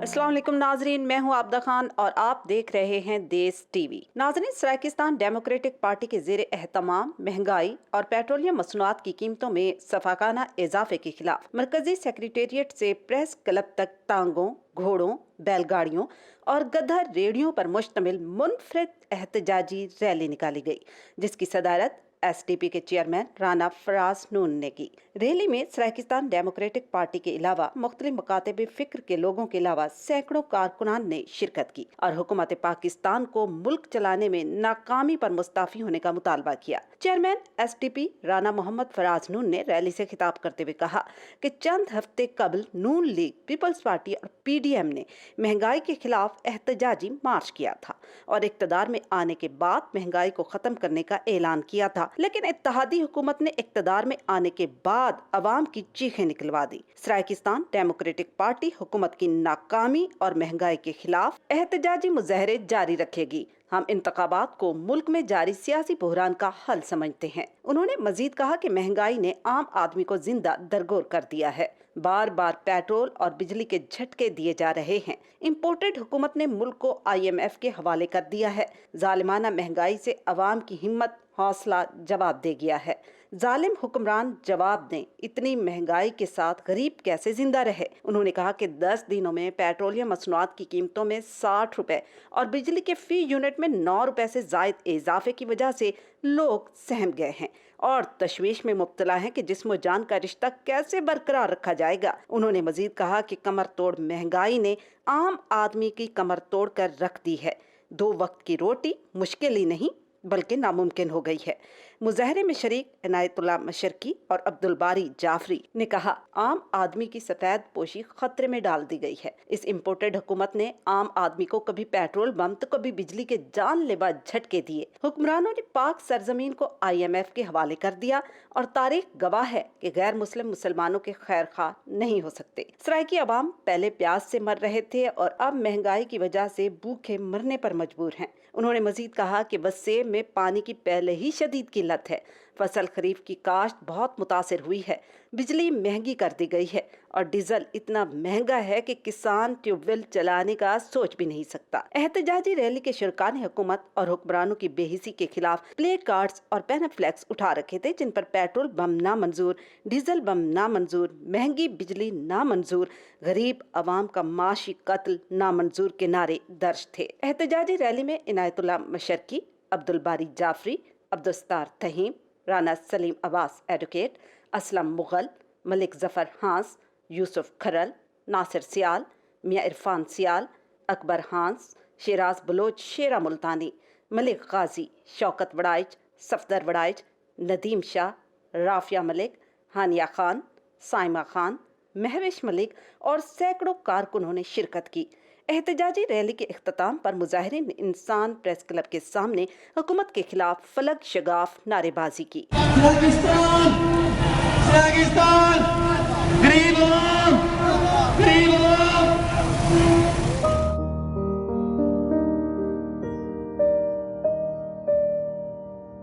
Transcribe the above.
अस्सलाम वालेकुम नाजरीन, मैं हूं आबदा खान और आप देख रहे हैं देश टीवी। नाजरीन, सराकिस्तान डेमोक्रेटिक पार्टी के ज़ेर एहतमाम महंगाई और पेट्रोलियम मसनूआत की कीमतों में सफाकाना इजाफे के खिलाफ मरकजी सेक्रेटेरिएट से प्रेस क्लब तक टांगों, घोड़ों, बैलगाड़ियों और गधा रेडियों पर मुश्तमिल मुनफरिद एहतजाजी रैली निकाली गई, जिसकी सदारत SDP के चेयरमैन राना फराज नून ने की। रैली में सराकिस्तान डेमोक्रेटिक पार्टी के अलावा मुख्तलिफ मकातब फिक्र के लोगों के अलावा सैकड़ों कारकुनान ने शिरकत की और हुकूमत पाकिस्तान को मुल्क चलाने में नाकामी पर मुस्ताफी होने का मुतालबा किया। चेयरमैन SDP राना मोहम्मद फराज नून ने रैली से खिताब करते हुए कहा कि चंद हफ्ते कबल नून लीग, पीपल्स पार्टी और PDM ने महंगाई के खिलाफ एहतजाजी मार्च किया था और इक़्तिदार में आने के बाद महंगाई को खत्म करने का ऐलान किया था, लेकिन इत्तेहादी हुकूमत ने इक़्तिदार में आने के बाद अवाम की चीखें निकलवा दी। सराकिस्तान डेमोक्रेटिक पार्टी हुकूमत की नाकामी और महंगाई के खिलाफ एहतजाजी मुजाहरे जारी रखेगी। हम इंतखाबात को मुल्क में जारी सियासी बहरान का हल समझते हैं। उन्होंने मजीद कहा कि महंगाई ने आम आदमी को जिंदा दरगोर कर दिया है। बार बार पेट्रोल और बिजली के झटके दिए जा रहे हैं। इम्पोर्टेड हुकूमत ने मुल्क को IMF के हवाले कर दिया है। जालिमाना महंगाई से अवाम की हिम्मत हौसला जवाब दे गया है। जालिम हुक्मरान जवाब दें, इतनी महंगाई के साथ गरीब कैसे जिंदा रहे। उन्होंने कहा कि 10 दिनों में पेट्रोलियम मसनूआत की कीमतों में 60 रुपए और बिजली के फी यूनिट में 9 रुपए से जायद इजाफे की वजह से लोग सहम गए हैं और तशवीश में मुब्तला हैं कि जिस्म जान का रिश्ता कैसे बरकरार रखा जाएगा। उन्होंने मजीद कहा कि कमर तोड़ महंगाई ने आम आदमी की कमर तोड़ कर रख दी है। 2 वक्त की रोटी मुश्किल ही नहीं बल्कि नामुमकिन हो गई है। मुजाहरे में शरीक इनायतुल्लाह मशरकी और अब्दुल बारी जाफरी ने कहा, आम आदमी की सफेद पोशी खतरे में डाल दी गई है। इस इम्पोर्टेड हुकूमत ने आम आदमी को कभी पेट्रोल बम तो कभी बिजली के जानलेवा झटके दिए। हुक्मरानों ने पाक सरजमीन को IMF के हवाले कर दिया और तारीख गवाह है कि गैर मुस्लिम मुसलमानों के खैर खा नहीं हो सकते। सराइकी अवाम पहले प्यास से मर रहे थे और अब महंगाई की वजह से भूखे मरने पर मजबूर हैं। उन्होंने मजीद कहा कि वसेब में पानी की पहले ही शदीद किल्लत है। फसल खरीफ की काश्त बहुत मुतासिर हुई है। बिजली महंगी कर दी गई है और डीजल इतना महंगा है कि किसान ट्यूबवेल चलाने का सोच भी नहीं सकता। एहतजाजी रैली के शुरका ने हुकूमत और हुक्मरानों की बेहिसी के खिलाफ प्ले कार्ड्स और पैनाफ्लेक्स उठा रखे थे, जिन पर पेट्रोल बम नामंजूर, डीजल बम नामंजूर, महंगी बिजली नामंजूर, गरीब अवाम का माशी कत्ल नामंजूर के नारे दर्ज थे। एहतजाजी रैली में इनायतुल्लाह मशरकी, अब्दुल बारी जाफरी, अब्दुस्तार तहीम, राना सलीम अब्बास एडवोकेट, असलम मुगल, मलिक जफर हांस, यूसुफ खरल, नासिर सियाल, मियाँ इरफान सियाल, अकबर हांस, शेराज बलोच शेरा मुल्तानी, मलिक गाजी, शौकत वड़ाइच, सफदर वड़ाइच, नदीम शाह, राफिया मलिक, हानिया खान, साइमा खान, महविश मलिक और सैकड़ों कारकुनों ने शिरकत की। एहतजाजी रैली के इख्तिताम पर मुजाहिरीन ने इंसान प्रेस क्लब के सामने हुकूमत के खिलाफ फलक शगाफ नारेबाजी की। सराकिस्तान गरीब